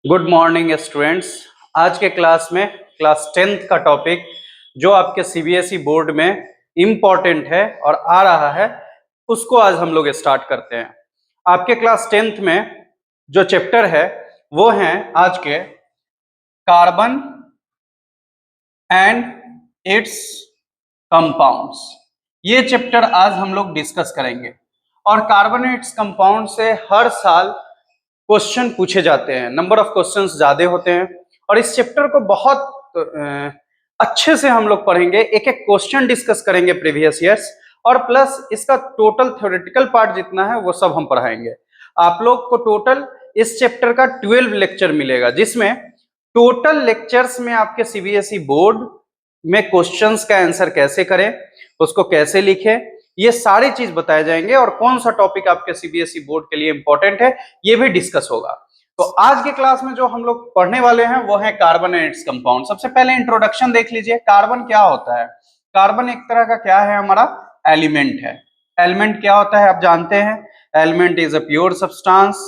Good morning students. आज के class में क्लास 10th का टॉपिक जो आपके सीबीएसई बोर्ड में इम्पॉर्टेंट है और आ रहा है उसको आज हम लोग स्टार्ट करते हैं। आपके क्लास 10th में जो चैप्टर है वो हैं आज के कार्बन एंड इट्स कंपाउंड्स। ये चैप्टर आज हम लोग डिस्कस करेंगे और कार्बन एंड इट्स कंपाउंड से हर साल क्वेश्चन पूछे जाते हैं, नंबर ऑफ क्वेश्चंस ज्यादा होते हैं और इस चैप्टर को बहुत अच्छे से हम लोग पढ़ेंगे। एक एक क्वेश्चन डिस्कस करेंगे प्रीवियस ईयर्स और प्लस इसका टोटल थ्योरेटिकल पार्ट जितना है वो सब हम पढ़ाएंगे। आप लोग को टोटल इस चैप्टर का 12 लेक्चर मिलेगा, जिसमें टोटल लेक्चर्स में आपके सीबीएसई बोर्ड में क्वेश्चंस का आंसर कैसे करें, उसको कैसे लिखें, ये सारी चीज बताए जाएंगे और कौन सा टॉपिक आपके सीबीएसई बोर्ड के लिए इंपॉर्टेंट है ये भी डिस्कस होगा। तो आज के क्लास में जो हम लोग पढ़ने वाले हैं वो है कार्बन एंड इट्स कंपाउंड। सबसे पहले इंट्रोडक्शन देख लीजिए। कार्बन क्या होता है? कार्बन एक तरह का क्या है? हमारा एलिमेंट है। एलिमेंट क्या होता है आप जानते हैं? Element is a pure substance.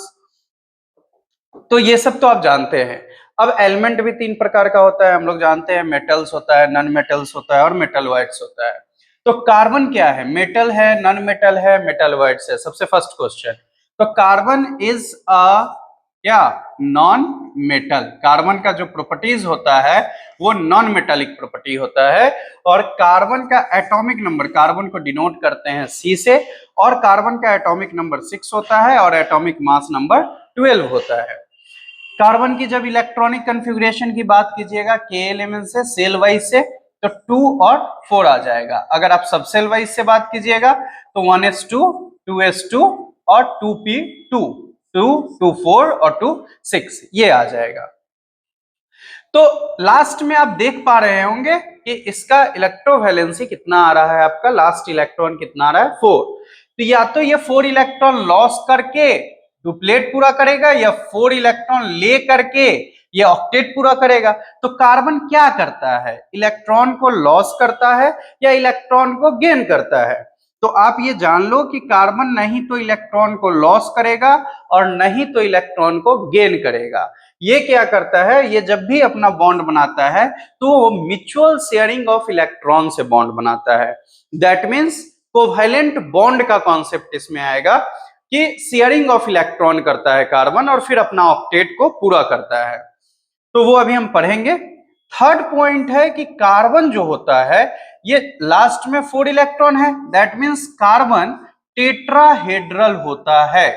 तो ये सब तो आप जानते हैं। अब एलिमेंट भी तीन प्रकार का होता है, हम लोग जानते हैं। मेटल्स होता है, नॉन मेटल्स होता है और मेटल वाइट्स होता है। तो कार्बन क्या है? मेटल है, नॉन मेटल है, मेटल वाइट्स है। सबसे फर्स्ट क्वेश्चन, तो कार्बन इज अ क्या? Non metal. कार्बन का जो प्रॉपर्टीज होता है वो नॉन मेटालिक प्रॉपर्टी होता है और कार्बन का एटॉमिक नंबर, कार्बन को डिनोट करते हैं C से, और कार्बन का एटॉमिक नंबर 6 होता है और एटॉमिक मास नंबर 12 होता है। कार्बन की जब इलेक्ट्रॉनिक कॉन्फ़िगरेशन की बात कीजिएगा के एलिमेंट से, सेल वाइज से, तो 2 और 4 आ जाएगा। अगर आप सब सेल वाइज से बात कीजिएगा तो 1s2, 2s2 और 2p2, 2, 2, 4 और 2, 6 ये आ जाएगा। तो लास्ट में आप देख पा रहे होंगे कि इसका इलेक्ट्रोवैलेंसी कितना आ रहा है, आपका लास्ट इलेक्ट्रॉन कितना आ रहा है? 4। तो या तो ये 4 इलेक्ट्रॉन लॉस करके डुप्लेट पूरा करेगा या 4 इलेक्ट्रॉन ले करके ये ऑक्टेट पूरा करेगा। तो कार्बन क्या करता है? इलेक्ट्रॉन को लॉस करता है या इलेक्ट्रॉन को गेन करता है? तो आप ये जान लो कि कार्बन नहीं तो इलेक्ट्रॉन को लॉस करेगा और नहीं तो इलेक्ट्रॉन को गेन करेगा। ये क्या करता है? ये जब भी अपना बॉन्ड बनाता है तो वो म्यूचुअल शेयरिंग ऑफ इलेक्ट्रॉन से बॉन्ड बनाता है। दैट मीन्स कोवैलेंट बॉन्ड का कॉन्सेप्ट इसमें आएगा कि शेयरिंग ऑफ इलेक्ट्रॉन करता है कार्बन और फिर अपना ऑक्टेट को पूरा करता है। तो वो अभी हम पढ़ेंगे। थर्ड पॉइंट है कि कार्बन जो होता है ये लास्ट में 4 इलेक्ट्रॉन है, दैट मीन्स कार्बन टेट्राहेड्रल होता है।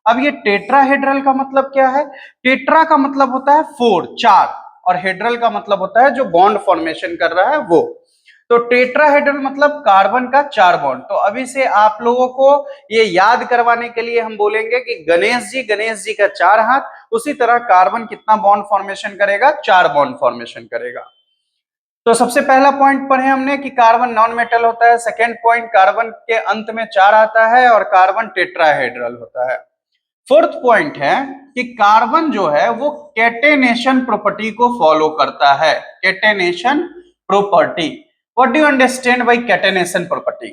अब ये टेट्राहेड्रल का मतलब क्या है? टेट्रा का मतलब होता है 4, 4, और हेड्रल का मतलब होता है जो बॉन्ड फॉर्मेशन कर रहा है वो। तो टेट्राहेड्रल मतलब कार्बन का 4 बॉन्ड। तो अभी से आप लोगों को ये याद करवाने के लिए हम बोलेंगे कि गणेश जी का 4 हाथ, उसी तरह कार्बन कितना बॉन्ड फॉर्मेशन करेगा? 4 बॉन्ड फॉर्मेशन करेगा। तो सबसे पहला पॉइंट पढ़े हमने कि कार्बन नॉन मेटल होता है। सेकेंड पॉइंट, कार्बन के अंत में 4 आता है और कार्बन टेट्राहेड्रल होता है। फोर्थ पॉइंट है कि कार्बन जो है वो कैटेनेशन प्रॉपर्टी को फॉलो करता है। Catenation property, what do you understand by catenation property?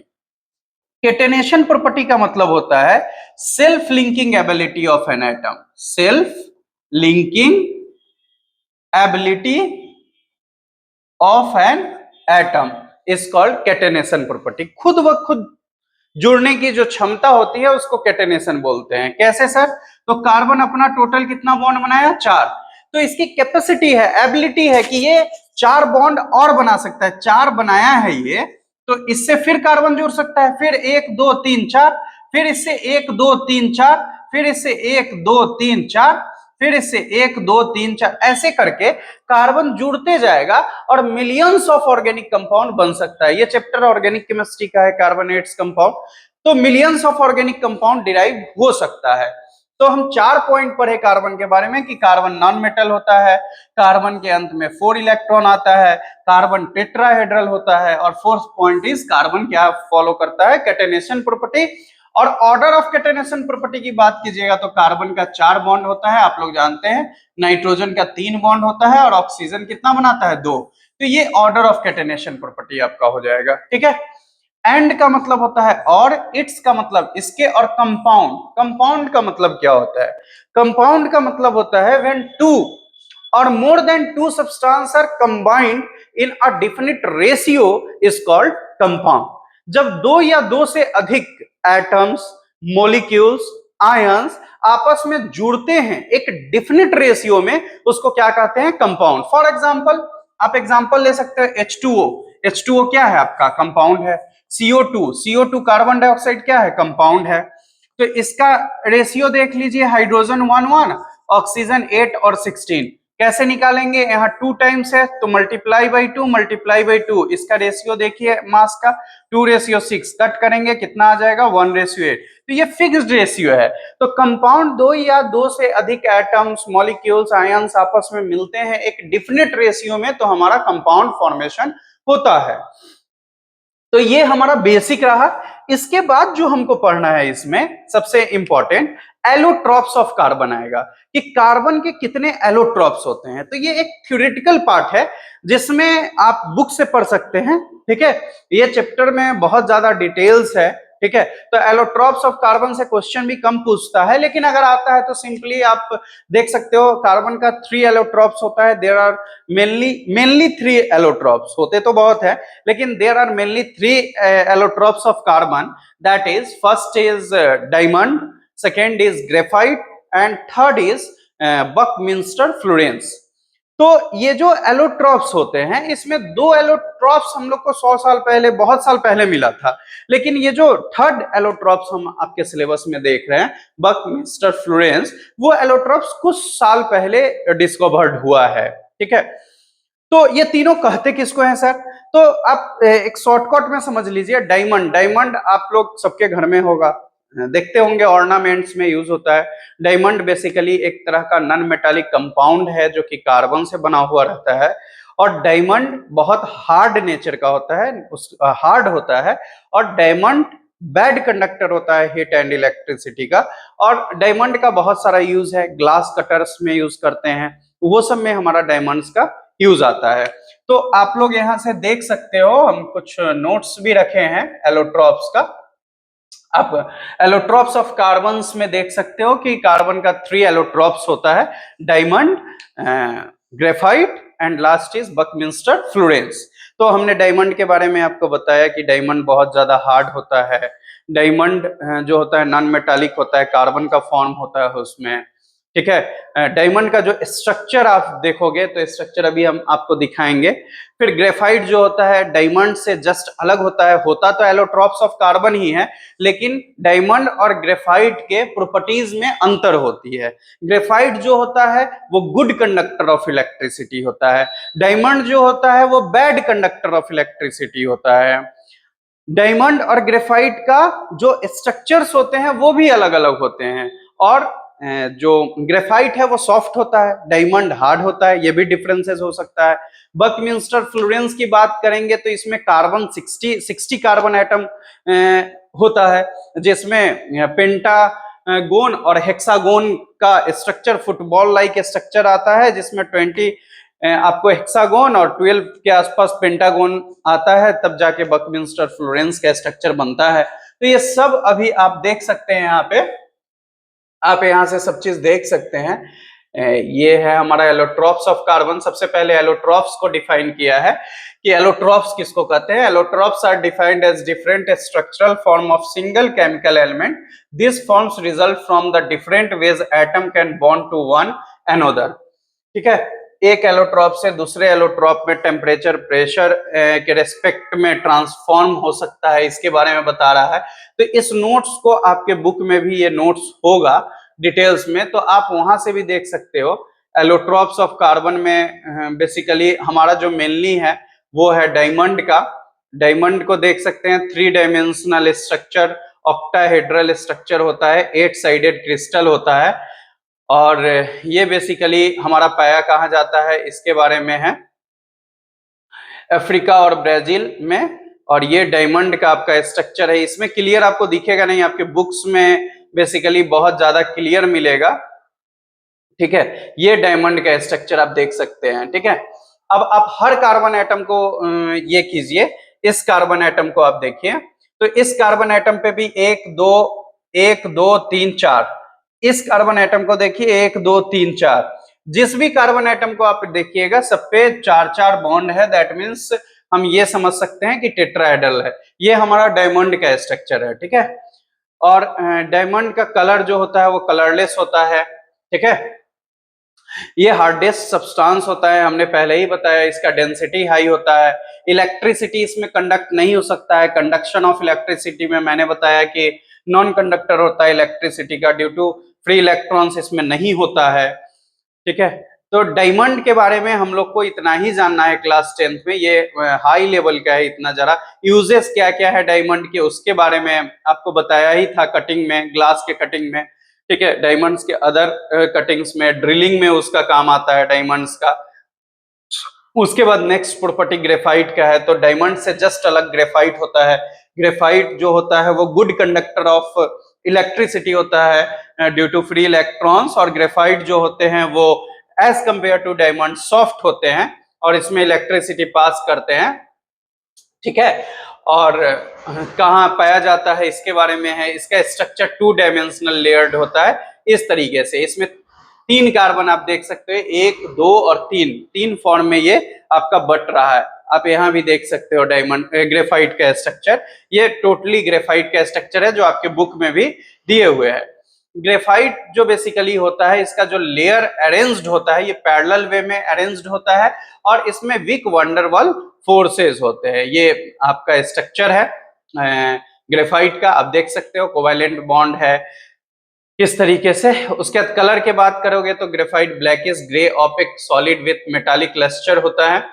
Catenation property का मतलब होता है self linking ability of an atom. Self linking ability of an atom is called catenation property. खुद ब खुद जुड़ने की जो क्षमता होती है उसको कैटेनेशन बोलते हैं। कैसे सर? तो कार्बन अपना टोटल कितना बॉन्ड बनाया? 4। तो इसकी कैपेसिटी है, एबिलिटी है कि ये 4 बॉन्ड और बना सकता है। 4 बनाया है ये, तो इससे फिर कार्बन जुड़ सकता है, फिर 1 2 3 4, फिर इससे 1 2 3 4, फिर इससे 1 2 3 4, फिर इससे 1 2 3 4, ऐसे करके कार्बन जुड़ते जाएगा और मिलियंस ऑफ ऑर्गेनिक कंपाउंड बन सकता है। ये चैप्टर ऑर्गेनिक केमिस्ट्री का है, कार्बोनेट्स कंपाउंड। तो millions of organic compound derive हो सकता है। तो हम 4 पॉइंट पढ़े कार्बन के बारे में कि कार्बन नॉन मेटल होता है, कार्बन के अंत में 4 इलेक्ट्रॉन आता है, कार्बन टेट्राहेड्रल होता है, और फोर्थ पॉइंट इज कार्बन क्या फॉलो करता है? Catenation property. और ऑर्डर ऑफ कैटेनेशन प्रॉपर्टी की बात कीजिएगा तो कार्बन का 4 बॉन्ड होता है, आप लोग जानते हैं। नाइट्रोजन का 3 बॉन्ड होता है और ऑक्सीजन कितना बनाता है? 2। तो ये ऑर्डर ऑफ कैटेनेशन प्रॉपर्टी आपका हो जाएगा। ठीक है। एंड का मतलब होता है और, इट्स का मतलब इसके, और कंपाउंड, कंपाउंड का मतलब क्या होता है? कंपाउंड का मतलब होता है व्हेन टू और more than two substance are combined in a definite ratio is called compound. जब दो या दो से अधिक एटम्स, मॉलिक्यूल्स, आयंस आपस में जुड़ते हैं एक डिफिनिट रेशियो में, उसको क्या कहते हैं? कंपाउंड। फॉर एग्जांपल, आप एग्जांपल ले सकते हैं H2O। H2O क्या है आपका? कंपाउंड है। CO2 कार्बन डाइऑक्साइड क्या है? कंपाउंड है। तो इसका रेशियो देख लीजिए, हाइड्रोजन 1 1, ऑक्सीजन 8 और 16। कैसे निकालेंगे? यहाँ 2 टाइम्स है तो मल्टीप्लाई बाई 2, इसका रेशियो देखिए मास का 2:6, कट करेंगे कितना आ जाएगा? 1:8। तो ये फिक्स्ड रेशियो है। तो कंपाउंड दो या दो से अधिक एटम्स, मॉलिक्यूल्स, आयंस आपस में मिलते हैं एक डिफिनिट रेशियो में, तो हमारा कंपाउंड फॉर्मेशन होता है। तो ये हमारा बेसिक रहा। इसके बाद जो हमको पढ़ना है इसमें सबसे इंपॉर्टेंट एलोट्रॉप्स ऑफ कार्बन आएगा, कि कार्बन के कितने एलोट्रॉप्स होते हैं। तो ये एक थ्योरेटिकल पार्ट है जिसमें आप बुक से पढ़ सकते हैं, ठीक है। ये चैप्टर में बहुत ज्यादा डिटेल्स है, ठीक है। तो एलोट्रॉप्स ऑफ कार्बन से क्वेश्चन भी कम पूछता है, लेकिन अगर आता है तो सिंपली आप देख सकते हो कार्बन का 3 एलोट्रॉप्स होता है। देयर आर मेनली 3 एलोट्रॉप्स, होते तो बहुत है लेकिन there are mainly 3 allotropes of carbon. That is, first is diamond, second is graphite and third is buckminsterfullerene. तो ये जो एलोट्रॉप्स होते हैं इसमें 2 एलोट्रॉप्स हम लोग को 100 साल पहले, बहुत साल पहले मिला था, लेकिन ये जो थर्ड एलोट्रॉप्स हम आपके सिलेबस में देख रहे हैं, बकमिंस्टर फ्लोरेंस, वो एलोट्रॉप्स कुछ साल पहले डिस्कवर्ड हुआ है, ठीक है। तो ये तीनों कहते किसको हैं सर? तो आप एक शॉर्टकट में समझ लीजिए, डायमंड, डायमंड आप लोग सबके घर में होगा, देखते होंगे, ऑर्नामेंट्स में यूज होता है। डायमंड बेसिकली एक तरह का नॉन मेटालिक कंपाउंड है जो कि कार्बन से बना हुआ रहता है, और डायमंड बहुत हार्ड नेचर का होता है, हार्ड होता है, और डायमंड बैड कंडक्टर होता है हीट एंड इलेक्ट्रिसिटी का। और डायमंड का बहुत सारा यूज है, ग्लास कटर्स में यूज करते हैं, वो सब में हमारा डायमंड्स का यूज आता है। तो आप लोग यहां से देख सकते हो, हम कुछ नोट्स भी रखे हैं एलोट्रॉप्स का। आप एलोट्रॉप्स ऑफ कार्बन में देख सकते हो कि कार्बन का 3 एलोट्रॉप्स होता है, diamond, graphite and last is buckminsterfullerene. तो हमने डायमंड के बारे में आपको बताया कि डायमंड बहुत ज्यादा हार्ड होता है। डायमंड जो होता है नॉन मेटालिक होता है, कार्बन का फॉर्म होता है उसमें, ठीक है। डायमंड का जो स्ट्रक्चर आप देखोगे तो स्ट्रक्चर अभी हम आपको दिखाएंगे। फिर ग्रेफाइट जो होता है डायमंड से जस्ट अलग होता है, होता तो एलोट्रॉप्स ऑफ कार्बन ही है, लेकिन डायमंड और ग्रेफाइट के प्रॉपर्टीज में अंतर होती है। ग्रेफाइट जो होता है वो गुड कंडक्टर ऑफ इलेक्ट्रिसिटी होता है, डायमंड जो होता है वो बैड कंडक्टर ऑफ इलेक्ट्रिसिटी होता है। डायमंड और ग्रेफाइट का जो स्ट्रक्चर्स होते हैं वो भी अलग अलग होते हैं, और जो ग्रेफाइट है वो सॉफ्ट होता है, डायमंड हार्ड होता है, ये भी डिफरेंसेस हो सकता है। बकमिंस्टर फ्लोरेंस की बात करेंगे तो इसमें कार्बन 60 कार्बन एटम होता है, जिसमें पेंटागोन और हेक्सागोन का स्ट्रक्चर, फुटबॉल लाइक स्ट्रक्चर आता है, जिसमें 20 आपको हेक्सागोन और 12 के आसपास पेंटागोन आता है, तब जाके बकमिंस्टर फ्लोरेंस का स्ट्रक्चर बनता है। तो ये सब अभी आप देख सकते हैं यहाँ पे, आप यहाँ से सब चीज देख सकते हैं। ये है हमारा एलोट्रॉप्स ऑफ कार्बन। सबसे पहले एलोट्रॉप्स को डिफाइन किया है कि एलोट्रॉप्स किसको कहते हैं। Allotropes are defined as different structural form of single chemical element. This forms result from the different ways atom can bond to one another, ठीक है। एक एलोट्रॉप से दूसरे एलोट्रॉप में टेम्परेचर, प्रेशर के रेस्पेक्ट में ट्रांसफॉर्म हो सकता है, इसके बारे में बता रहा है। तो इस नोट्स को आपके बुक में भी ये नोट्स होगा डिटेल्स में, तो आप वहां से भी देख सकते हो। एलोट्रॉप्स ऑफ कार्बन में बेसिकली हमारा जो मेनली है वो है डायमंड का। डायमंड को देख सकते हैं, 3 डायमेंशनल स्ट्रक्चर, ऑक्टाहेड्रल स्ट्रक्चर होता है, 8 साइडेड क्रिस्टल होता है, और ये बेसिकली हमारा पाया कहाँ जाता है इसके बारे में है, अफ्रीका और ब्राजील में। और ये डायमंड का आपका स्ट्रक्चर है, इसमें क्लियर आपको दिखेगा नहीं, आपके बुक्स में बेसिकली बहुत ज्यादा क्लियर मिलेगा, ठीक है। ये डायमंड का स्ट्रक्चर आप देख सकते हैं, ठीक है। अब आप हर कार्बन एटम को ये कीजिए, इस कार्बन एटम को आप देखिए, तो इस कार्बन एटम पे भी एक दो तीन चार, इस कार्बन एटम को देखिए 1 2 3 4, जिस भी कार्बन एटम को आप देखिएगा सब पे 4 बॉन्ड है, दैट मीन्स हम ये समझ सकते हैं कि टेट्राहेड्रल है। ये हमारा डायमंड का स्ट्रक्चर है, ठीक है। और डायमंड का कलर जो होता है वो कलरलेस होता है, ठीक है। ये हार्डेस्ट सब्सटेंस होता है, हमने पहले ही बताया, इसका डेंसिटी हाई होता है। इलेक्ट्रिसिटी इसमें कंडक्ट नहीं हो सकता है, कंडक्शन ऑफ इलेक्ट्रिसिटी में मैंने बताया कि नॉन कंडक्टर होता है इलेक्ट्रिसिटी का, ड्यू टू फ्री इलेक्ट्रॉन्स इसमें नहीं होता है, ठीक है। तो डायमंड के बारे में हम लोग को इतना ही जानना है क्लास 10th में, ये हाई लेवल का है इतना। जरा यूजेस क्या क्या है डायमंड के उसके बारे में आपको बताया ही था कटिंग में, ग्लास के कटिंग में, ठीक है। डायमंड्स के अदर कटिंग्स में, ड्रिलिंग में उसका काम आता है डायमंड्स का। उसके बाद नेक्स्ट प्रॉपर्टी ग्रेफाइट का है, तो डायमंड से जस्ट अलग ग्रेफाइट होता है। ग्रेफाइट जो होता है वो गुड कंडक्टर ऑफ इलेक्ट्रिसिटी होता है ड्यू टू फ्री इलेक्ट्रॉन्स, और ग्रेफाइट जो होते हैं वो as compare to diamond soft होते हैं और इसमें इलेक्ट्रिसिटी पास करते हैं, ठीक है। और कहाँ पाया जाता है इसके बारे में है, इसका स्ट्रक्चर 2 डायमेंशनल लेयर्ड होता है इस तरीके से। इसमें 3 कार्बन आप देख सकते हो, 1 2 और 3 फॉर्म में ये आपका बट रहा है। आप यहाँ भी देख सकते हो डायमंड ग्रेफाइट का स्ट्रक्चर, ये टोटली ग्रेफाइट का स्ट्रक्चर है जो आपके बुक में भी दिए हुए हैं। ग्रेफाइट जो बेसिकली होता है, इसका जो लेयर अरेंज्ड होता है ये पैरेलल वे में अरेंज्ड होता है और इसमें विक वंडरवाल फोर्सेस होते हैं। ये आपका स्ट्रक्चर है ग्रेफाइट का, आप देख सकते हो कोवैलेंट बॉन्ड है किस तरीके से। उसके बाद कलर की बात करोगे तो graphite blackish grey opaque solid with metallic lustre होता है।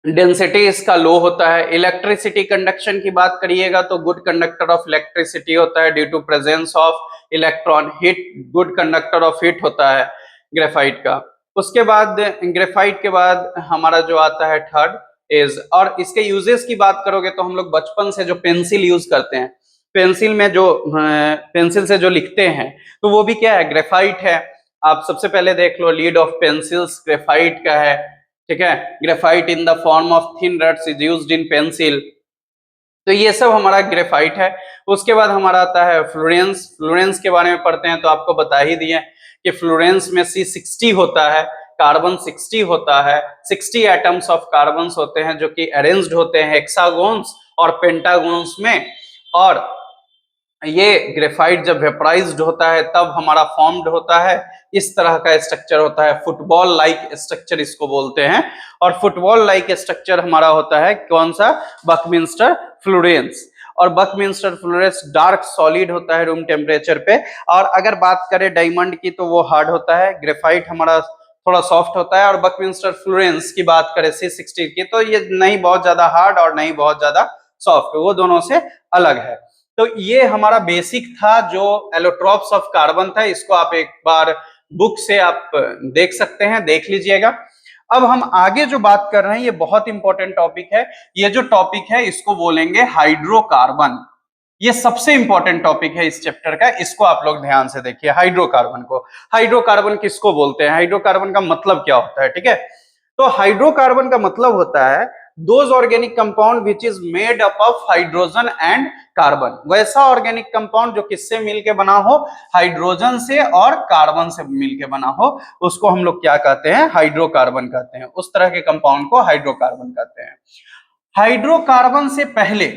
डेंसिटी इसका लो होता है। इलेक्ट्रिसिटी कंडक्शन की बात करिएगा तो गुड कंडक्टर ऑफ इलेक्ट्रिसिटी होता है due to presence of electron. Heat good conductor of heat होता है ग्रेफाइट का। उसके बाद ग्रेफाइट के बाद हमारा जो आता है थर्ड इज, और इसके यूजेस की बात करोगे तो हम लोग बचपन से जो पेंसिल यूज करते हैं, पेंसिल में जो पेंसिल से जो लिखते हैं तो वो भी क्या है, ग्रेफाइट है। आप सबसे पहले देख लो लीड ऑफ पेंसिल्स ग्रेफाइट का है, ठीक है। Graphite in the form of thin rods is used in pencil, तो ये सब हमारा ग्रेफाइट है। उसके बाद हमारा आता है फ्लोरेंस। फ्लोरेंस के बारे में पढ़ते हैं तो आपको बता ही दिए कि फ्लोरेंस में C60 होता है, कार्बन 60 होता है, 60 एटम्स ऑफ कार्बन्स होते हैं जो कि अरेंज्ड होते हैं हेक्सागोन्स और पेंटागोन्स में। और ये ग्रेफाइट जब वेपराइज्ड होता है तब हमारा फॉर्म्ड होता है, इस तरह का स्ट्रक्चर होता है, फुटबॉल लाइक स्ट्रक्चर इसको बोलते हैं। और फुटबॉल लाइक स्ट्रक्चर हमारा होता है कौन सा, बकमिंस्टर फ्लोरेंस। और बकमिंस्टर फ्लोरेंस डार्क सॉलिड होता है रूम टेम्परेचर पे। और अगर बात करें डायमंड की तो वो हार्ड होता है, ग्रेफाइट हमारा थोड़ा सॉफ्ट होता है। और बकमिंस्टर फ्लोरेंस की बात करें C60 की तो ये नहीं बहुत ज्यादा हार्ड और नहीं बहुत ज्यादा सॉफ्ट, वो दोनों से अलग है। तो ये हमारा बेसिक था जो एलोट्रॉप्स ऑफ कार्बन था, इसको आप एक बार बुक से आप देख सकते हैं, देख लीजिएगा। अब हम आगे जो बात कर रहे हैं ये बहुत इंपॉर्टेंट टॉपिक है। ये जो टॉपिक है इसको बोलेंगे हाइड्रोकार्बन। ये सबसे इंपॉर्टेंट टॉपिक है इस चैप्टर का, इसको आप लोग ध्यान से देखिए हाइड्रोकार्बन को। हाइड्रोकार्बन किसको बोलते हैं, हाइड्रोकार्बन का मतलब क्या होता है, ठीक है। तो हाइड्रोकार्बन का मतलब होता है those organic compound which is made up of hydrogen and carbon. वैसा ऑर्गेनिक कंपाउंड जो किससे मिलके बना हो, हाइड्रोजन से और कार्बन से मिलके बना हो, उसको हम लोग क्या कहते हैं, हाइड्रोकार्बन कहते हैं। उस तरह के कंपाउंड को हाइड्रोकार्बन कहते हैं। हाइड्रोकार्बन से पहले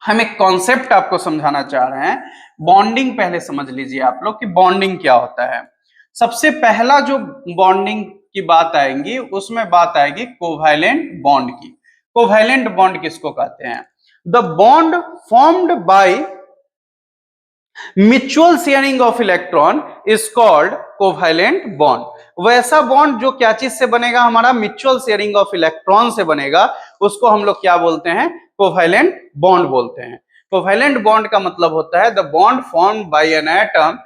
हम एक कॉन्सेप्ट आपको समझाना चाह रहे हैं। बॉन्डिंग पहले समझ लीजिए आप लोग कि बॉन्डिंग क्या होता है। सबसे पहला जो बॉन्डिंग की बात आएगी उसमें बात आएगी कोवैलेंट बॉन्ड की। कोवैलेंट बॉन्ड किसको कहते हैं, the bond formed by mutual sharing of electron is called covalent bond. वैसा बॉन्ड जो क्या चीज से बनेगा, हमारा म्यूचुअल शेयरिंग ऑफ इलेक्ट्रॉन से बनेगा, उसको हम लोग क्या बोलते हैं, कोवैलेंट बॉन्ड बोलते हैं। कोवैलेंट बॉन्ड का मतलब होता है the bond formed by an atom,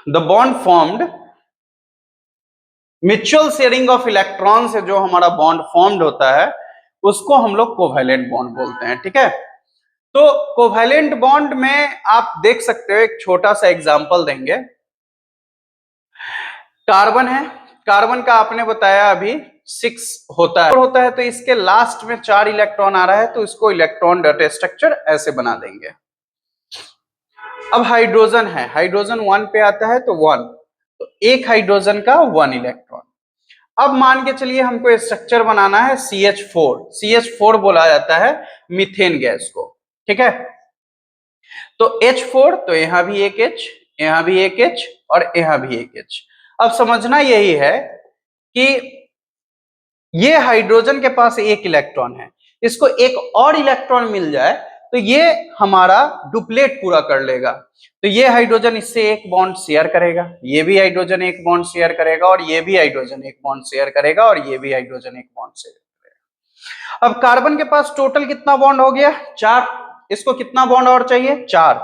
the bond formed mutual sharing of electron से जो हमारा बॉन्ड फॉर्म्ड होता है उसको हम लोग कोवैलेंट बॉन्ड बोलते हैं, ठीक है। तो कोवैलेंट बॉन्ड में आप देख सकते हो, एक छोटा सा एग्जांपल देंगे। कार्बन है, कार्बन का आपने बताया अभी 6 होता है तो इसके लास्ट में 4 इलेक्ट्रॉन आ रहा है तो इसको इलेक्ट्रॉन डॉट स्ट्रक्चर ऐसे बना देंगे। अब हाइड्रोजन है, हाइड्रोजन 1 पे आता है तो 1, तो एक हाइड्रोजन का 1 इलेक्ट्रॉन। अब मान के चलिए हमको स्ट्रक्चर बनाना है CH4। CH4 बोला जाता है मीथेन गैस को, ठीक है। तो H4, तो यहां भी एक H, यहां भी एक H और यहां भी एक H। अब समझना यही है कि ये हाइड्रोजन के पास एक इलेक्ट्रॉन है, इसको एक और इलेक्ट्रॉन मिल जाए तो ये हमारा डुप्लेट पूरा कर लेगा। तो ये हाइड्रोजन इससे एक बॉन्ड शेयर करेगा, ये भी हाइड्रोजन एक बॉन्ड शेयर करेगा और ये भी हाइड्रोजन एक बॉन्ड शेयर करेगा और ये भी हाइड्रोजन एक बॉन्ड शेयर करेगा। अब कार्बन के पास टोटल कितना बॉन्ड हो गया? 4। इसको कितना बॉन्ड और चाहिए? 4।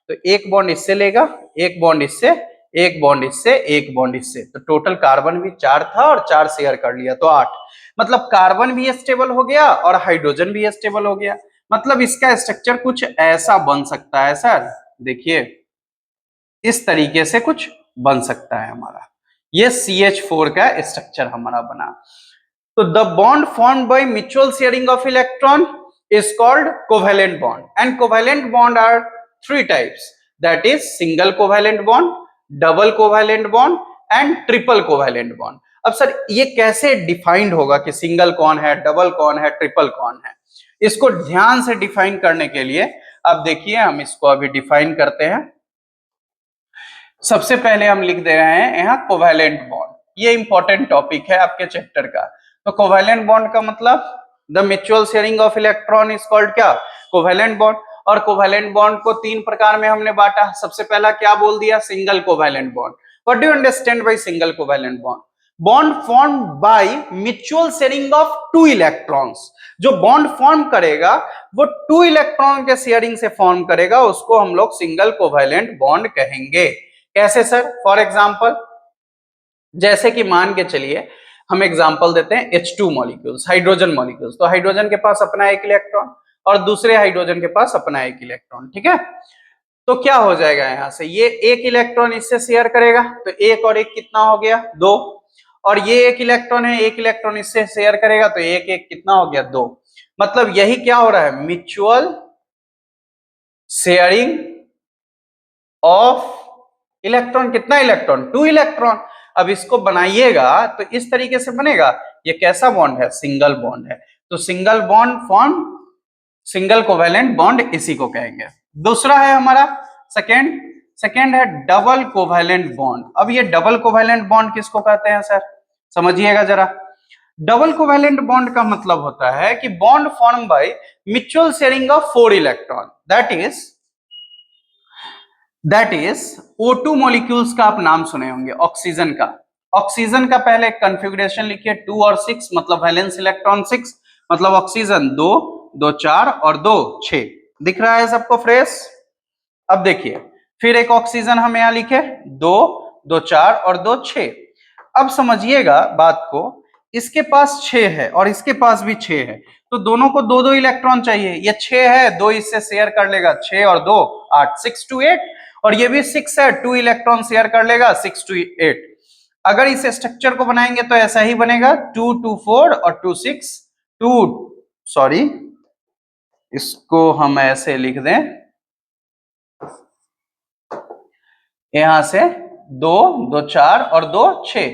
तो एक बॉन्ड इससे लेगा, एक बॉन्ड इससे, एक बॉन्ड इससे, एक बॉन्ड इससे, तो टोटल कार्बन भी 4 था और 4 शेयर कर लिया तो 8। मतलब कार्बन भी स्टेबल हो गया और हाइड्रोजन भी स्टेबल हो गया। मतलब इसका स्ट्रक्चर कुछ ऐसा बन सकता है सर, देखिए इस तरीके से कुछ बन सकता है हमारा, ये CH4 का स्ट्रक्चर हमारा बना। तो the bond formed by mutual sharing of electron is called covalent bond, and covalent bond are 3 types, that is single covalent bond, double covalent bond and triple covalent bond। अब sir ये कैसे defined होगा कि single कौन है, double कौन है, triple कौन है? इसको ध्यान से डिफाइन करने के लिए अब देखिए हम इसको अभी डिफाइन करते हैं। सबसे पहले हम लिख दे रहे हैं यहाँ कोवैलेंट बॉन्ड, ये इंपॉर्टेंट टॉपिक है आपके चैप्टर का। तो कोवैलेंट बॉन्ड का मतलब the mutual sharing of electron is called क्या? Covalent bond. और कोवैलेंट बॉन्ड को 3 प्रकार में हमने बांटा। सबसे पहला क्या बोल दिया? Single covalent bond. What do you understand by single covalent bond? Bond formed by mutual sharing of 2 electrons. जो बॉन्ड फॉर्म करेगा वो 2 इलेक्ट्रॉन के शेयरिंग से फॉर्म करेगा, उसको हम लोग सिंगल कोवैलेंट बॉन्ड कहेंगे। कैसे सर? फॉर एग्जांपल, जैसे कि मान के चलिए हम एग्जांपल देते हैं H2 मॉलिक्यूल्स, हाइड्रोजन मॉलिक्यूल्स। तो हाइड्रोजन के पास अपना एक इलेक्ट्रॉन और दूसरे हाइड्रोजन के पास अपना एक इलेक्ट्रॉन, ठीक है। तो क्या हो जाएगा यहां से, ये एक इलेक्ट्रॉन इससे शेयर करेगा तो एक और एक कितना हो गया? 2। और ये एक इलेक्ट्रॉन है, एक इलेक्ट्रॉन इससे शेयर करेगा तो एक एक कितना हो गया? 2। मतलब यही क्या हो रहा है? Mutual sharing of electron. कितना इलेक्ट्रॉन? 2 इलेक्ट्रॉन। अब इसको बनाइएगा तो इस तरीके से बनेगा। ये कैसा बॉन्ड है? सिंगल बॉन्ड है। तो single bond form, single covalent bond इसी को कहेंगे। दूसरा है हमारा सेकेंड है डबल कोवैलेंट बॉन्ड। अब ये डबल कोवैलेंट बॉन्ड किसको कहते हैं सर? समझिएगा जरा। डबल कोवैलेंट बॉन्ड का मतलब होता है कि bond form by mutual sharing of 4 electron, that is O2 molecules का आप नाम सुने होंगे, ऑक्सीजन का। ऑक्सीजन का पहले कॉन्फ़िगरेशन लिखिए 2 और 6, मतलब वैलेंस इलेक्ट्रॉन 6, मतलब ऑक्सीजन 2, 2 4 और 2 6। दिख रहा है सबको फ्रेश? अब देखिए फिर एक ऑक्सीजन हम यहां लिखे 2, 2 4 और 2 6। अब समझिएगा बात को, इसके पास 6 है और इसके पास भी 6 है, तो दोनों को 2-2 इलेक्ट्रॉन चाहिए। ये 6 है, 2 इससे शेयर कर लेगा, 6 और 2 8, 6 to 8। और ये भी 6 है, 2 इलेक्ट्रॉन शेयर कर लेगा, 6 to 8। अगर इस स्ट्रक्चर को बनाएंगे तो ऐसा ही बनेगा 2 to 4 और 2 6 2, सॉरी इसको हम ऐसे लिख दें, यहां से 2 2 4 और 2 6,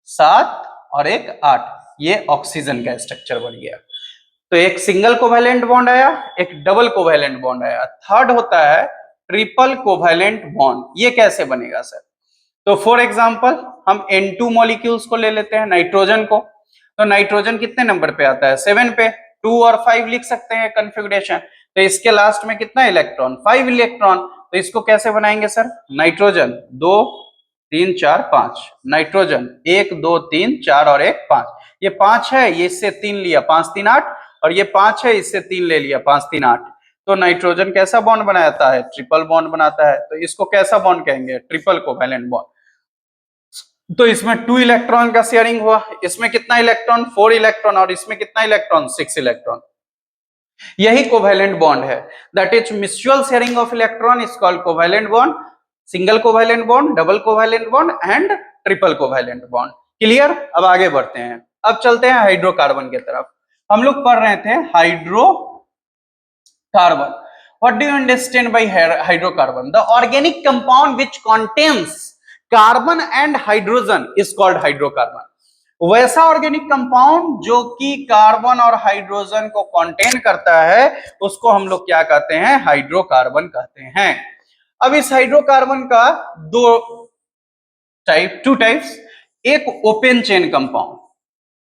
7 और 1 8। ये ऑक्सीजन का स्ट्रक्चर बन गया। तो एक सिंगल कोवैलेंट बॉन्ड आया, एक डबल कोवैलेंट बॉन्ड आया। थर्ड होता है ट्रिपल कोवैलेंट बॉन्ड। ये कैसे बनेगा सर? तो फॉर एग्जांपल हम N2 मॉलिक्यूल्स को ले लेते हैं, नाइट्रोजन को। तो नाइट्रोजन कितने नंबर पे आता है? 7 पे। 2 और 5 लिख सकते हैं कॉन्फ़िगरेशन। तो इसके लास्ट में कितना इलेक्ट्रॉन? 5 इलेक्ट्रॉन। तो इसको कैसे बनाएंगे सर? नाइट्रोजन 2 3 4 5, नाइट्रोजन 1 2 3 4 और 1 5। ये 5 है, ये इससे 3 लिया, 5 3 8, और ये 5 है, इससे 3 ले लिया, 5 3 8। तो नाइट्रोजन कैसा बॉन्ड बनाता है? ट्रिपल बॉन्ड बनाता है। तो इसको कैसा बॉन्ड कहेंगे? Triple covalent bond. तो इसमें 2 इलेक्ट्रॉन का शेयरिंग हुआ। इसमें कितना इलेक्ट्रॉन? 4 इलेक्ट्रॉन। और इसमें कितना इलेक्ट्रॉन? 6 इलेक्ट्रॉन। यही कोवैलेंट बॉन्ड है, that is mutual sharing of electron is called covalent bond, single covalent bond, double covalent bond and triple covalent bond. Clear? अब आगे बढ़ते हैं। अब चलते हैं हाइड्रोकार्बन की तरफ। हम लोग पढ़ रहे थे hydrocarbon. What do you understand by hydrocarbon? The organic compound which contains carbon and hydrogen is called hydrocarbon. वैसा ऑर्गेनिक कंपाउंड जो कि कार्बन और हाइड्रोजन को कंटेन करता है उसको हम लोग क्या कहते हैं? हाइड्रोकार्बन कहते हैं। अब इस हाइड्रोकार्बन का टू टाइप्स, एक ओपन चेन कंपाउंड,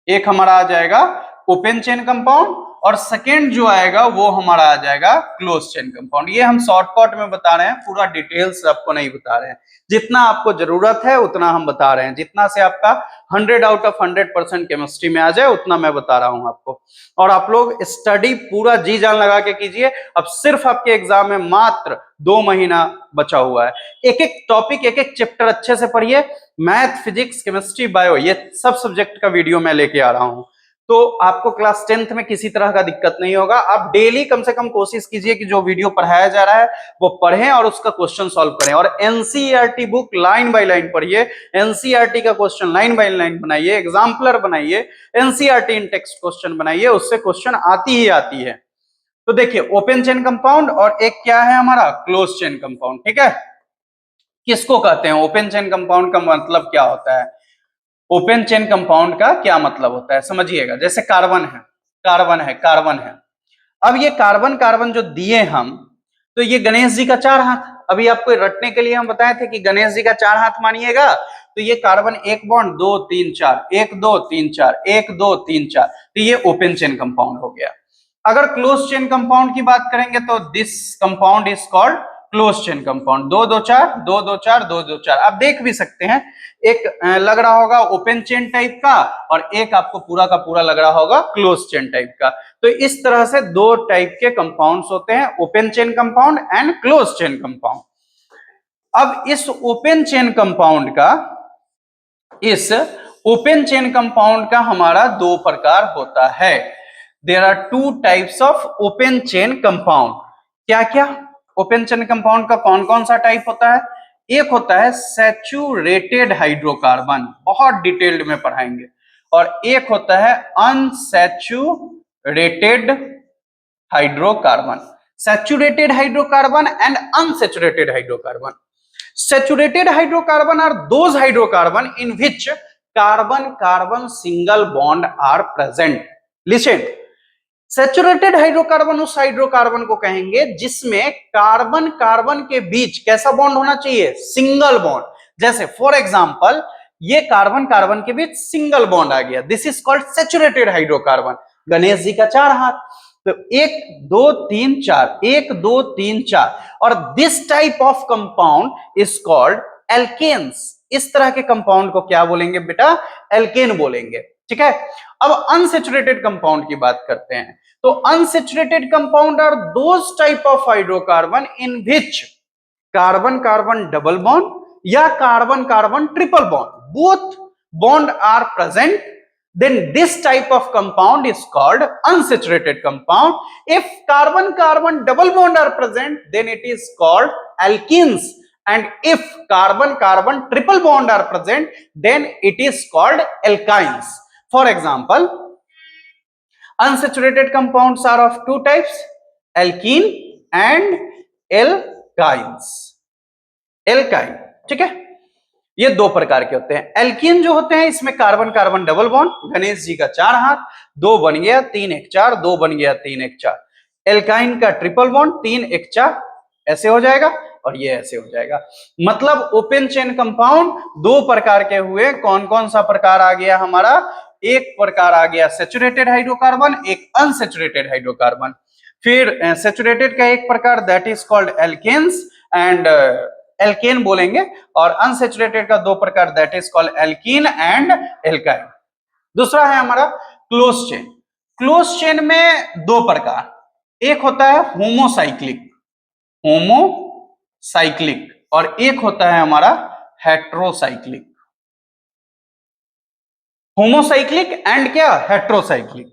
एक हमारा आ जाएगा ओपन चेन कंपाउंड, और सेकेंड जो आएगा वो हमारा आ जाएगा क्लोज चेन कंपाउंड। ये हम शॉर्टकट में बता रहे हैं, पूरा डिटेल्स आपको नहीं बता रहे हैं। जितना आपको जरूरत है उतना हम बता रहे हैं, जितना से आपका 100 आउट ऑफ 100% केमिस्ट्री में आ जाए उतना मैं बता रहा हूं आपको। और आप लोग स्टडी पूरा जी जान लगा के कीजिए। अब सिर्फ आपके एग्जाम में मात्र 2 महीना बचा हुआ है। एक एक टॉपिक, एक एक चैप्टर अच्छे से पढ़िए। मैथ, फिजिक्स, केमिस्ट्री, बायो, ये सब सब्जेक्ट का वीडियो मैं लेके आ रहा हूं, तो आपको क्लास 10th में किसी तरह का दिक्कत नहीं होगा। आप डेली कम से कम कोशिश कीजिए कि जो वीडियो पढ़ाया जा रहा है वो पढ़ें और उसका क्वेश्चन सॉल्व करें। और NCERT book line by line पढ़िए, एनसीईआरटी का क्वेश्चन लाइन बाय लाइन बनाइए, एग्जाम्पलर बनाइए, एनसीईआरटी इन टेक्स्ट क्वेश्चन बनाइए, उससे क्वेश्चन आती ही आती है। तो देखिए, ओपन चेन कंपाउंड और एक क्या है हमारा क्लोज चेन कंपाउंड। ठीक है, किसको कहते हैं ओपन चेन कंपाउंड का मतलब क्या होता है? ओपन चेन कंपाउंड का क्या मतलब होता है समझिएगा। जैसे कार्बन है, कार्बन है, कार्बन है। अब ये कार्बन कार्बन जो दिए हम, तो ये गणेश जी का 4 हाथ। अभी आपको रटने के लिए हम बताए थे कि गणेश जी का 4 हाथ मानिएगा, तो ये कार्बन एक बॉन्ड 2 3 4, 1 2 3 4, 1 2 3 4, तो ये ओपन चेन कंपाउंड हो गया। अगर क्लोज चेन कंपाउंड की बात करेंगे तो this compound is called close chain compound. 2 2 4, 2 2 4, 2 2 4। आप देख भी सकते हैं, एक लग रहा होगा ओपन चेन टाइप का और एक आपको पूरा का पूरा लग रहा होगा क्लोज चेन टाइप का। तो इस तरह से 2 टाइप के कंपाउंड्स होते हैं, open chain compound and close chain compound. अब इस ओपन चेन कंपाउंड का हमारा 2 प्रकार होता है। There are 2 types of open chain compound. क्या क्या ओपन चेन कंपाउंड का कौन कौन सा टाइप होता है? एक होता है सैचुरेटेड हाइड्रोकार्बन, बहुत डिटेल्ड में पढ़ाएंगे, और एक होता है unsaturated hydrocarbon. Saturated hydrocarbon and unsaturated hydrocarbon. Saturated hydrocarbon are those hydrocarbon in which carbon-carbon single bond are present. Listen, saturated hydrocarbon उस हाइड्रोकार्बन को कहेंगे जिसमें कार्बन कार्बन के बीच कैसा बॉन्ड होना चाहिए? Single bond. जैसे फॉर एग्जांपल ये कार्बन कार्बन के बीच सिंगल बॉन्ड आ गया, this is called saturated hydrocarbon. Ganesh ji का 4 हाथ, तो 1 2 3 4, 1 2 3 4, और this type of compound is called alkanes. इस तरह के कंपाउंड को क्या बोलेंगे बेटा? एल्केन बोलेंगे। ठीक है, अब अनसैचुरेटेड कंपाउंड की बात करते हैं। तो unsaturated compound are those type of hydrocarbon in which carbon carbon double bond या carbon carbon triple bond, both bond are present, then this type of compound is called unsaturated compound. If carbon carbon double bond are present, then it is called alkenes, and if carbon carbon triple bond are present, then it is called alkynes. For example, unsaturated compounds are of 2 types, alkene and alkynes. alkyne, ठीक है, ये 2 प्रकार के होते हैं। Alkene जो होते हैं इसमें carbon carbon double bond, Ganesh ji का 4 हाथ, 2 बन गया 3 1 4, 2 बन गया 3 1 4। एल्काइन का ट्रिपल बॉन्ड 3 1 4 ऐसे हो जाएगा और ये ऐसे हो जाएगा। मतलब ओपन चेन कंपाउंड 2 प्रकार के हुए। कौन कौन सा प्रकार आ गया हमारा? एक प्रकार आ गया सैचुरेटेड हाइड्रोकार्बन, एक अनसैचुरेटेड हाइड्रोकार्बन। फिर सैचुरेटेड का एक प्रकार that is called alkanes and alkane बोलेंगे, और अनसैचुरेटेड का 2 प्रकार that is called alkene and alkyne. दूसरा है हमारा क्लोज चेन। क्लोज चेन में 2 प्रकार, एक होता है होमोसाइक्लिक, होमोसाइक्लिक, और एक होता है हमारा हेट्रोसाइक्लिक। होमोसाइक्लिक एंड क्या? हेट्रोसाइक्लिक।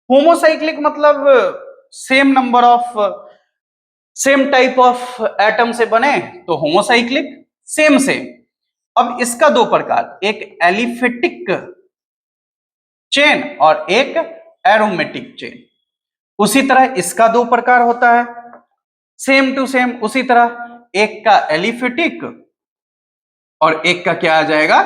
होमोसाइक्लिक मतलब same number of same type of atom से बने तो होमोसाइक्लिक, सेम सेम। अब इसका 2 प्रकार, एक एलिफेटिक चेन और एक एरोमेटिक चेन। उसी तरह इसका दो प्रकार होता है, सेम टू सेम उसी तरह एक का एलिफेटिक और एक का क्या आ जाएगा,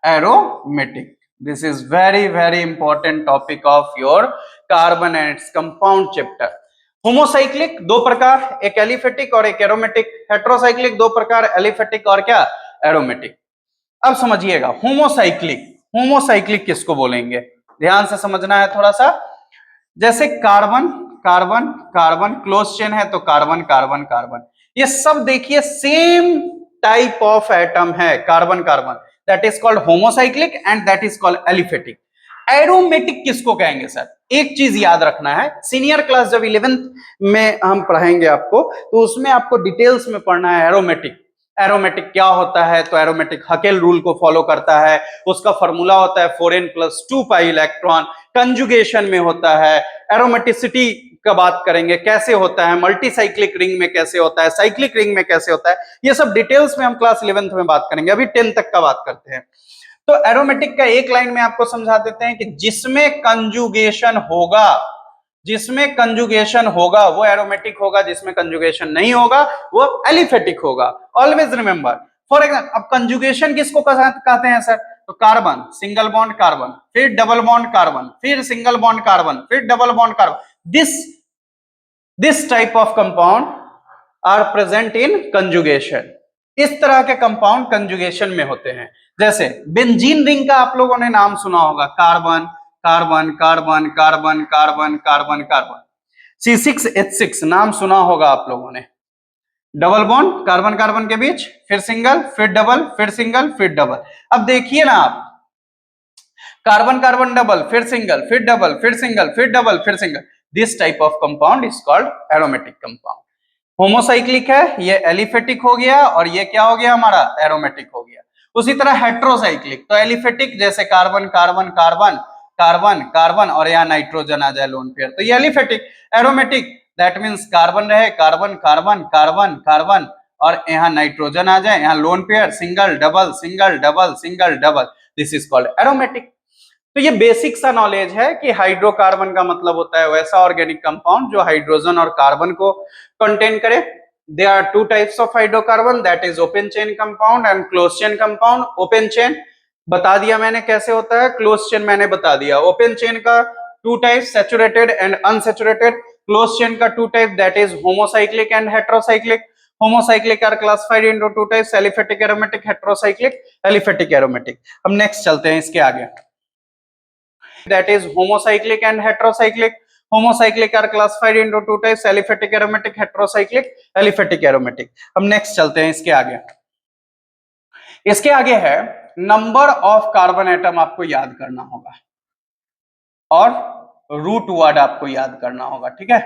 aromatic. This is very very important topic of your carbon and its compound chapter. Homocyclic दो प्रकार, एक एलिफेटिक और एक एरोमेटिक। हेट्रोसाइक्लिक दो प्रकार, एलिफेटिक और क्या, एरोमेटिक। अब समझिएगा होमोसाइक्लिक, होमोसाइक्लिक किसको बोलेंगे, ध्यान से समझना है थोड़ा सा। जैसे carbon carbon carbon close chain है तो कार्बन कार्बन कार्बन, ये सब देखिए सेम टाइप ऑफ एटम है, carbon carbon, that is called homocyclic and that is called aliphatic. Aromatic किसको कहेंगे सर, एक चीज याद रखना है, सीनियर क्लास जब 11th में हम पढ़ाएंगे आपको तो उसमें आपको डिटेल्स में पढ़ना है एरोमेटिक। एरोमेटिक क्या होता है, तो एरोमेटिक हकेल रूल को फॉलो करता है, उसका फॉर्मूला होता है 4n+2 पाई इलेक्ट्रॉन, कंजुगेशन में होता है। एरोमेटिसिटी का बात करेंगे, कैसे होता है, मल्टीसाइक्लिक रिंग में कैसे होता है, साइक्लिक रिंग में कैसे होता है, ये सब डिटेल्स में हम क्लास 11th में बात करेंगे, अभी 10 तक का बात करते हैं। तो एरोमेटिक का एक लाइन में आपको समझा देते हैं कि जिसमें कंजुगेशन होगा, जिसमें कंजुगेशन होगा वो एरोमेटिक होगा, जिसमें कंजुगेशन नहीं होगा वो एलिफेटिक होगा। Always remember. फॉर एग्जाम्पल अब कंजुगेशन किसको कहते हैं सर, तो कार्बन सिंगल बॉन्ड कार्बन, फिर डबल बॉन्ड कार्बन, फिर सिंगल बॉन्ड कार्बन, फिर double bond carbon. This type of compound are present in conjugation. इस तरह के कंपाउंड कंजुगेशन में होते हैं। जैसे बेंजीन रिंग का आप लोगों ने नाम सुना होगा, carbon carbon carbon carbon carbon carbon carbon. C6H6 नाम सुना होगा आप लोगों ने, डबल बॉन्ड कार्बन कार्बन के बीच, फिर सिंगल, फिर डबल, फिर सिंगल, फिर डबल। अब देखिए ना आप, कार्बन कार्बन डबल, फिर सिंगल, फिर डबल, फिर सिंगल, फिर डबल, फिर single. This type of compound is called aromatic compound. Homocyclic है, ये एलिफेटिक हो गया और ये क्या हो गया हमारा, एरोमेटिक हो गया। उसी तरह हेट्रोसाइक्लिक, तो एलिफेटिक जैसे carbon carbon carbon carbon carbon और यहाँ नाइट्रोजन आ जाए लोन पेयर, तो ये aliphatic. Aromatic that means carbon रहे, कार्बन कार्बन कार्बन कार्बन और यहाँ नाइट्रोजन आ जाए, यहाँ lone pair, single double single double single double, this is called aromatic. तो ये बेसिक सा नॉलेज है कि हाइड्रोकार्बन का मतलब होता है वैसा ऑर्गेनिक कंपाउंड जो हाइड्रोजन और कार्बन को कंटेन करे। There are two types of hydrocarbon, that is open chain compound and closed chain compound. Open chain बता दिया मैंने कैसे होता है, closed chain मैंने बता दिया। Open chain का two types, saturated and unsaturated. Closed chain का two types, that is homocyclic and heterocyclic. Homocyclic are classified into two types, aliphatic aromatic, heterocyclic, aliphatic aromatic. हम next चलते हैं इसके आगे। That is homocyclic and heterocyclic. Homocyclic are classified into two types, aliphatic aromatic, heterocyclic, aliphatic aromatic. अब next चलते हैं इसके आगे। इसके आगे है नंबर ऑफ कार्बन एटम आपको याद करना होगा और रूट वर्ड आपको याद करना होगा, ठीक है।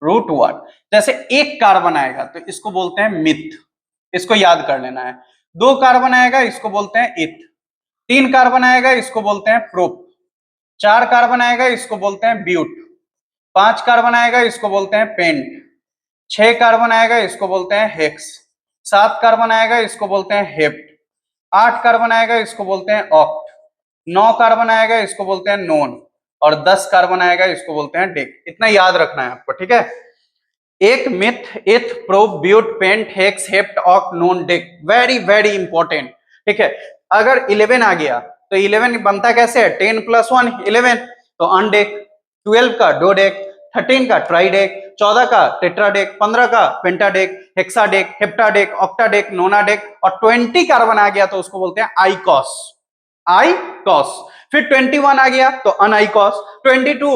रूट वर्ड जैसे एक कार्बन आएगा तो इसको बोलते हैं मिथ, इसको याद कर लेना है। दो कार्बन आएगा इसको बोलते हैं इथ, तीन कार्बन आएगा इसको बोलते हैं प्रोप, चार कार्बन आएगा इसको बोलते हैं ब्यूट, पांच कार्बन आएगा इसको बोलते हैं पेंट, छह कार्बन आएगा इसको बोलते हैं हेक्स, सात कार्बन आएगा इसको बोलते हैं हेप्ट, आठ कार्बन आएगा इसको बोलते हैं ऑक्ट, नौ कार्बन आएगा इसको बोलते हैं नोन और 10 कार्बन आएगा इसको बोलते हैं डेक। इतना याद रखना है आपको, ठीक है। एक meth, eth, prop, but, pent, hex, hept, oct, non, dec, very very important, ठीक है। अगर 11 आ गया तो 11 बनता कैसे है, 10 + 1 11, तो अनडेक। 12 का डोडेक, 13 का ट्राइडेक, 14 का टेट्राडेक, 15 का पेंटाडेक, हेक्साडेक, हेप्टाडेक, ऑक्टाडेक, नोनाडेक और 20 कार्बन आ गया तो उसको बोलते हैं आइकॉस, आइकॉस। फिर 21 आ गया तो अनआइकॉस, 22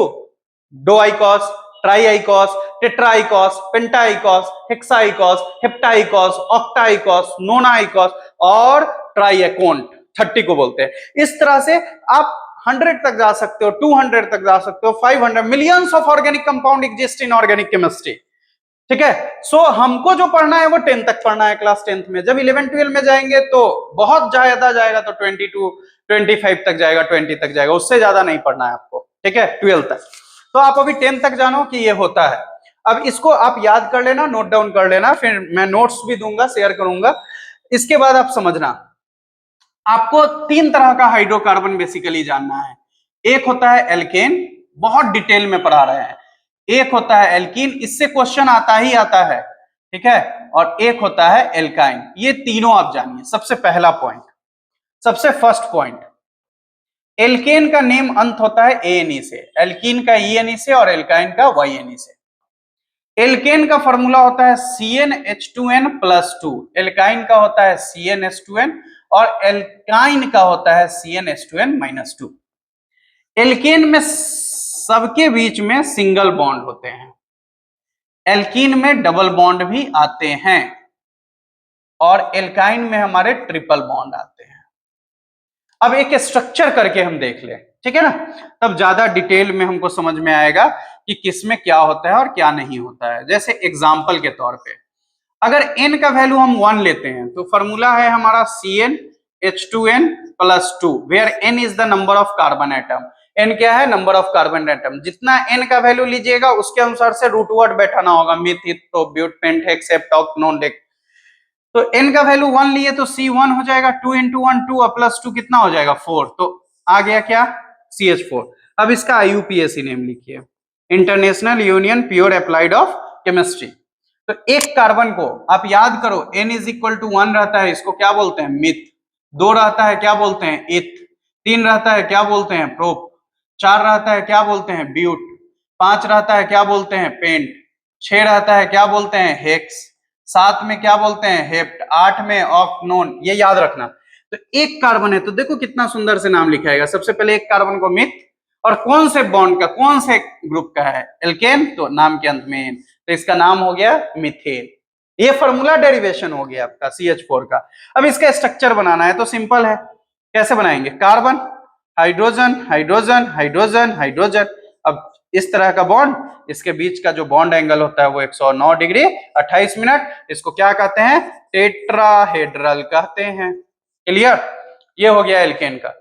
डोआइकॉस, ट्राईआइकॉस, टेट्राइकॉस, पेंटाइकॉस, हेक्साइकॉस, हेप्टाइकॉस, ऑक्टाइकॉस, नोनाइकॉस और ट्राइएकोन्ट, 30 को बोलते हैं। इस तरह से आप 100 तक जा सकते हो, 200 तक जा सकते हो, 500, millions of organic compound exist in organic chemistry, ठीक है। सो हमको जो पढ़ना है वो 10 तक पढ़ना है, क्लास 10th में। जब 11 12 में जाएंगे तो बहुत ज्यादा जाएगा, तो 22 25 तक जाएगा, 20 तक जाएगा, उससे ज्यादा नहीं पढ़ना है आपको, ठीक है, 12 तक। तो आप अभी 10 तक जानो कि ये होता है। अब इसको आप याद कर लेना, नोट डाउन कर लेना, फिर मैं नोट्स भी दूंगा, शेयर करूंगा। इसके बाद आप समझना, आपको 3 तरह का हाइड्रोकार्बन बेसिकली जानना है। एक होता है एल्केन, बहुत डिटेल में पढ़ा रहे हैं, एक होता है एल्कीन, इससे क्वेश्चन आता ही आता है, ठीक है, और एक होता है एल्काइन। ये तीनों आप जानिए। सबसे पहला पॉइंट, सबसे फर्स्ट पॉइंट, एल्केन का नेम अंत होता है एएनई से, एल्कीन का ईएनई से और एल्काइन का वाईएनई से। एल्केन का फॉर्मूला होता है CnH2n+2, एल्काइन का होता है CnH2n और एल्काइन का होता है CnH2n-2। एल्केन में सबके बीच में सिंगल बॉन्ड होते हैं, एल्कीन में डबल बॉन्ड भी आते हैं और एल्काइन में हमारे ट्रिपल बॉन्ड आते हैं। अब एक स्ट्रक्चर करके हम देख लें, ठीक है ना, तब ज्यादा डिटेल में हमको समझ में आएगा कि किसमें क्या होता है और क्या नहीं होता है। जैसे एग्जांपल के तौर पे, अगर n का वैल्यू हम 1 लेते हैं तो फॉर्मूला है हमारा CnH2n+2, where n is the number of carbon atom. n क्या है? Number of carbon atom. जितना n का वैल्यू लीजिएगा उसके अनुसार से रूट वर्ड बैठाना होगा, meth, eth, prop, but, pent, hex, hept oct, non dec. तो n का वैल्यू 1 लिए तो C1 हो जाएगा, 2 into 1 2 प्लस 2 कितना हो जाएगा? 4। तो आ गया क्या? CH4। अब इसका IUPAC नेम लिखिए, international union pure applied of chemistry. तो एक कार्बन को आप याद करो, n इज इक्वल टू 1 रहता है, इसको क्या बोलते हैं? मिथ। 2 रहता है, क्या बोलते हैं? इथ। 3 रहता है, क्या बोलते हैं? प्रोप। 4 रहता है, क्या बोलते हैं? ब्यूट। 5 रहता है, क्या बोलते हैं? पेंट। 6 रहता है, क्या बोलते हैं? हेक्स। 7 में क्या बोलते हैं? हेप्ट। 8 में ऑक्नोन। ये याद रखना। तो एक कार्बन है तो देखो कितना सुंदर से नाम लिखाएगा। सबसे पहले एक कार्बन को मिथ, और कौन से बॉन्ड का, कौन से ग्रुप का है? एल्केन, तो नाम के अंत में, तो इसका नाम हो गया मिथेन। ये फॉर्मूला डेरिवेशन हो गया आपका CH4 का। अब इसका स्ट्रक्चर बनाना है तो सिंपल है, कैसे बनाएंगे? Carbon, hydrogen, hydrogen, hydrogen, hydrogen. अब इस तरह का बॉन्ड, इसके बीच का जो बॉन्ड एंगल होता है वो 109 डिग्री 28 मिनट। इसको क्या कहते हैं? टेट्राहेड्रल कहते हैं। क्लियर? ये हो गया एल्केन का।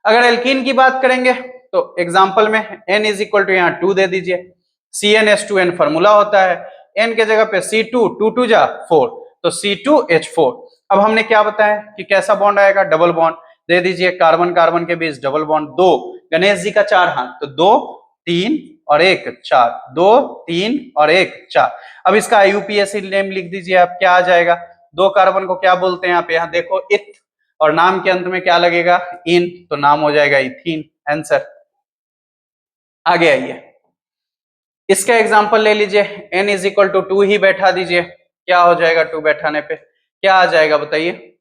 अगर एल्कीन की बात करेंगे तो एग्जांपल में n इज इक्वल टू यहाँ 2 दे दीजिए, CnH2n फॉर्मूला होता है, n के जगह पे C2, 2 2 जा 4, तो C2H4। अब हमने क्या बताया कि कैसा बॉन्ड आएगा? डबल बॉन्ड दे दीजिए, कार्बन कार्बन के बीच डबल बॉन्ड। 2 गणेश जी का 4 हाथ, तो 2 3 और 1 4, 2 3 और 1 4। अब इसका IUPAC नेम लिख दीजिए आप, क्या आ जाएगा? 2 कार्बन को क्या बोलते हैं आप? यहाँ देखो इथ, और नाम के अंत में क्या लगेगा? इन, तो नाम हो जाएगा इथीन। आंसर। आगे आइए, इसका एग्जांपल ले लीजिए, n इज इक्वल टू 2 ही बैठा दीजिए, क्या हो जाएगा? 2 बैठाने पे क्या आ जाएगा बताइए?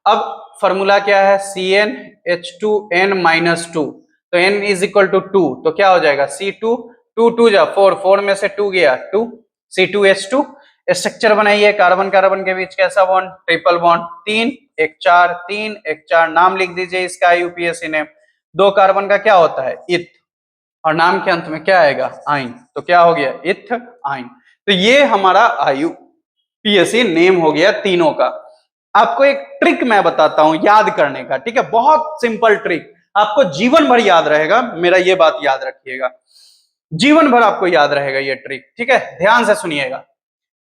अब फॉर्मूला क्या है? CnH2n-2, तो n इज इक्वल टू 2, तो क्या हो जाएगा? C2, 2 2 जा 4, 4 में से 2 गया 2, C2H2। स्ट्रक्चर बनाइए, कार्बन कार्बन के बीच कैसा बॉन्ड? Triple bond. 3 1 4, 3 1 4, नाम लिख दीजिए इसका IUPAC नेम। 2 कार्बन का क्या होता है? इथ, और नाम के अंत में क्या आएगा? आइन, तो क्या हो गया? इथ आइन। तो ये हमारा IUPAC नेम हो गया तीनों का। आपको एक ट्रिक मैं बताता हूं याद करने का, ठीक है, बहुत सिंपल ट्रिक, आपको जीवन भर याद रहेगा, मेरा ये बात याद रखिएगा, जीवन भर आपको याद रहेगा ये ट्रिक, ठीक है, ध्यान से सुनिएगा।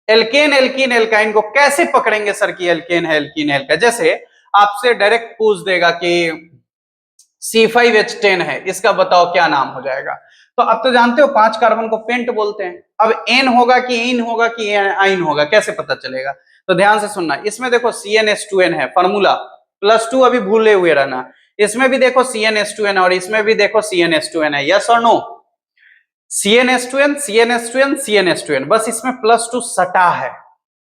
एल्केन एल्कीन एल्काइन को कैसे पकड़ेंगे सर की एल्केन है एल्कीन है? जैसे आपसे डायरेक्ट पूछ देगा कि C5H10 है, इसका बताओ क्या नाम हो जाएगा? तो अब तो जानते हो 5 कार्बन को पेंट बोलते हैं। अब एन होगा कि इन होगा कि आइन होगा, कैसे पता चलेगा? तो ध्यान से सुनना, इसमें देखो CnH2n है फॉर्मूला, +2 अभी भूले हुए रहना। इसमें भी देखो CnH2n और इसमें भी देखो CnH2n है, यस और नो? CnH2n CnH2n CnH2n, बस इसमें +2 सटा है,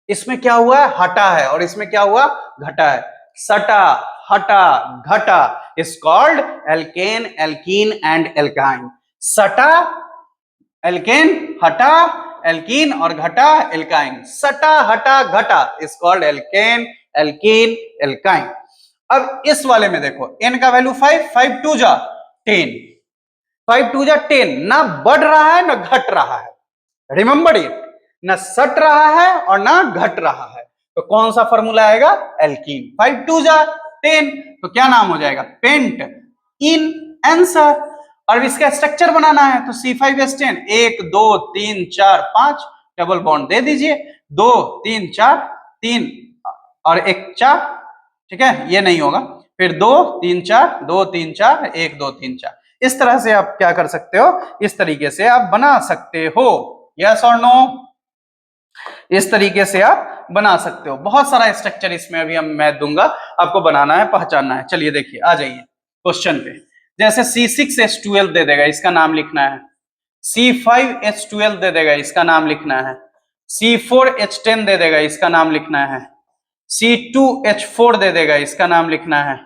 इसमें क्या हुआ है? हटा है, और इसमें क्या हुआ? घटा है। सटा, हटा, घटा is called alkane, alkene and alkyne. सटा एल्केन, हटा एल्कीन और घटा एल्काइन। सटा हटा घटा is called alkane, alkene, alkyne. अब इस वाले में देखो n का वैल्यू 5, 5 2 जा 10, 5 2 जा 10, ना बढ़ रहा है ना घट रहा है, रिमेंबर इट, ना सट रहा है और ना घट रहा है, तो कौन सा फॉर्मूला आएगा? एल्कीन। 5 2 जा 10, तो क्या नाम हो जाएगा? Pent in. आंसर। और इसका स्ट्रक्चर बनाना है तो C5H10, 1 2 3 4 5, डबल बॉन्ड दे दीजिए, 2 3 4, 3 और 1 4, ठीक है, ये नहीं होगा, फिर 2 3 4, 2 3 4, 1 2 3 4, इस तरह से आप क्या कर सकते हो, इस तरीके से आप बना सकते हो। यस और नो? इस तरीके से आप बना सकते हो। बहुत सारा स्ट्रक्चर इसमें अभी मैं दूंगा, आपको बनाना है, पहचानना है। चलिए देखिए, आ जाइए क्वेश्चन पे। जैसे C6H12 दे देगा, इसका नाम लिखना है। C5H12 दे देगा, इसका नाम लिखना है। C4H10 दे देगा, इसका नाम लिखना है। C2H4 दे देगा, इसका नाम लिखना है।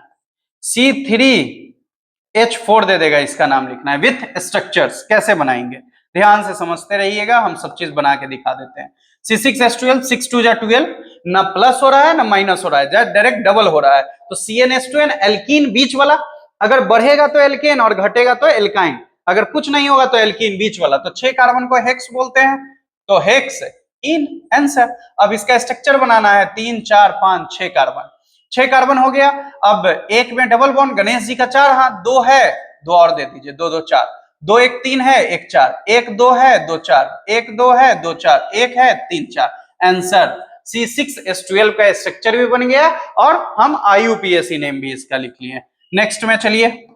C3H4 दे देगा, इसका नाम लिखना है। विथ स्ट्रक्चर्स कैसे बनाएंगे, ध्यान से समझते रहिएगा, हम सब चीज बना के दिखा देते हैं। C6H12, 6 2 12, ना प्लस हो रहा है ना माइनस हो रहा है, डायरेक्ट डबल हो रहा है। तो CnH2n एल्कीन बीच वाला, अगर बढ़ेगा तो एल्केन और घटेगा तो एल्काइन, अगर कुछ नहीं होगा तो एल्कीन बीच वाला। तो 6 कार्बन को हेक्स बोलते हैं, तो हेक्स इन आंसर। अब इसका स्ट्रक्चर बनाना है, 3 4 5 6 कार्बन। 6 कार्बन हो गया। अब एक में डबल बॉन्ड, गणेश जी का 4 हाथ, 2 है, 2 और दे दीजिए, 2 2 4, 2 1 3 है, 1 4, 1 2 है, 2 4, 1 2 है, 2 4, 1 है, 3 4। आंसर C6H12 का स्ट्रक्चर भी बन गया और हम IUPAC नेम भी इसका लिख लिए। नेक्स्ट में चलिए,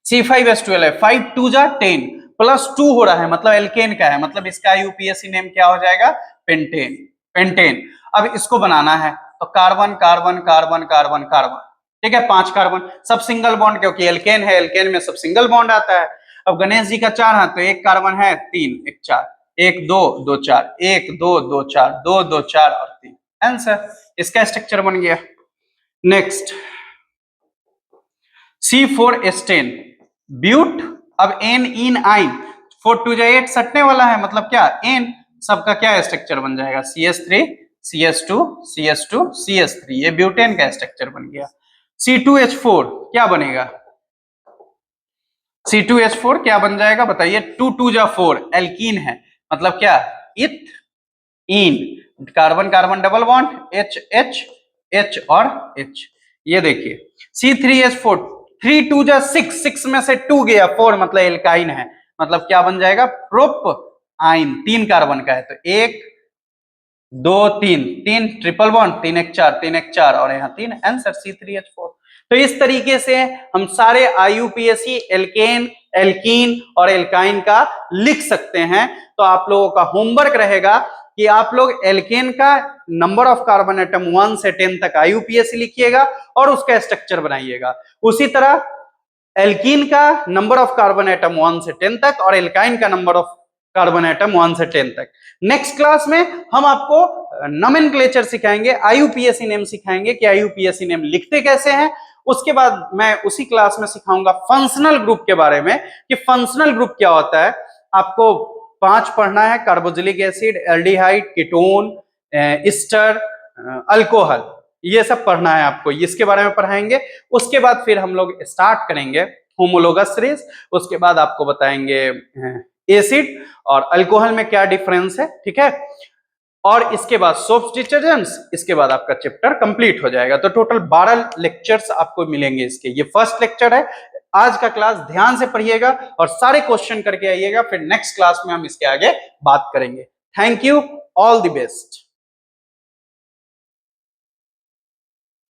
C5H12 है, 5 2 जा 10, प्लस 2 हो रहा है, मतलब एल्केन का है, मतलब इसका IUPAC नेम क्या हो जाएगा, पेंटेन। पेंटेन। अब इसको बनाना है, तो carbon carbon carbon carbon carbon, ठीक है, 5 कार्बन, सब सिंगल बॉन्ड, क्योंकि एल्केन है, एल्केन में सब सिंगल बॉन्ड आता है। अब गणेश जी का 4 हाथ, तो एक कार्बन है, 3 1 4, 1 2 2 4, 1 2 2 4, 2 2 4 और 3। आंसर, इसका स्ट्रक्चर बन गया। Next C4H10 but. अब एन इन आइन, 4 2 8 सटने वाला है, मतलब क्या, एन, सबका क्या स्ट्रक्चर बन जाएगा, CH3 CH2 CH2 CH3, ये ब्यूटेन का स्ट्रक्चर बन गया। C2H4 क्या बनेगा, C2H4 क्या बन जाएगा बताइए, 2 2 जा 4, एल्कीन है, मतलब क्या, ethene, carbon carbon double bond, H H H और H। ये देखिए C3H4, 3 2 जा 6, 6 में से 2 गया, 4 मतलब एल्काइन है, मतलब क्या बन जाएगा, प्रोप आइन, 3 कार्बन का है, तो 1 2 3 3, ट्रिपल बॉन्ड, 3 1 4 3 1 4 और यहाँ 3। Answer C3H4। तो इस तरीके से हम सारे IUPAC एल्केन, एल्कीन और एल्काइन का लिख सकते हैं। तो आप लोगों का होमवर्क रहेगा कि आप लोग एल्केन का नंबर ऑफ कार्बन एटम 1 से 10 तक IUPAC लिखिएगा और उसका स्ट्रक्चर बनाइएगा। उसी तरह एल्कीन का नंबर ऑफ कार्बन एटम 1 से 10 तक और एल्काइन का नंबर ऑफ कार्बन एटम 1 से 10 तक। नेक्स्ट क्लास में हम आपको नोमेनक्लेचर सिखाएंगे, IUPAC नेम सिखाएंगे कि IUPAC नेम लिखते कैसे हैं। उसके बाद मैं उसी क्लास में सिखाऊंगा फंक्शनल ग्रुप के बारे में कि फंक्शनल ग्रुप क्या होता है। आपको 5 पढ़ना है, carboxylic acid, aldehyde, ketone, Easter, alcohol, ये सब पढ़ना है आपको, इसके बारे में पढ़ाएंगे। उसके बाद फिर हम लोग स्टार्ट करेंगे होमोलोगस सीरीज। उसके बाद आपको बताएंगे एसिड और अल्कोहल में क्या डिफरेंस है, ठीक है, और इसके बाद सोप्स डिटर्जेंट्स, इसके बाद आपका चैप्टर कंप्लीट हो जाएगा। तो टोटल 12 लेक्चर्स आपको मिलेंगे इसके, ये फर्स्ट लेक्चर है। आज का क्लास ध्यान से पढ़िएगा और सारे क्वेश्चन करके आइएगा, फिर नेक्स्ट क्लास में हम इसके आगे बात करेंगे। Thank you, all the best.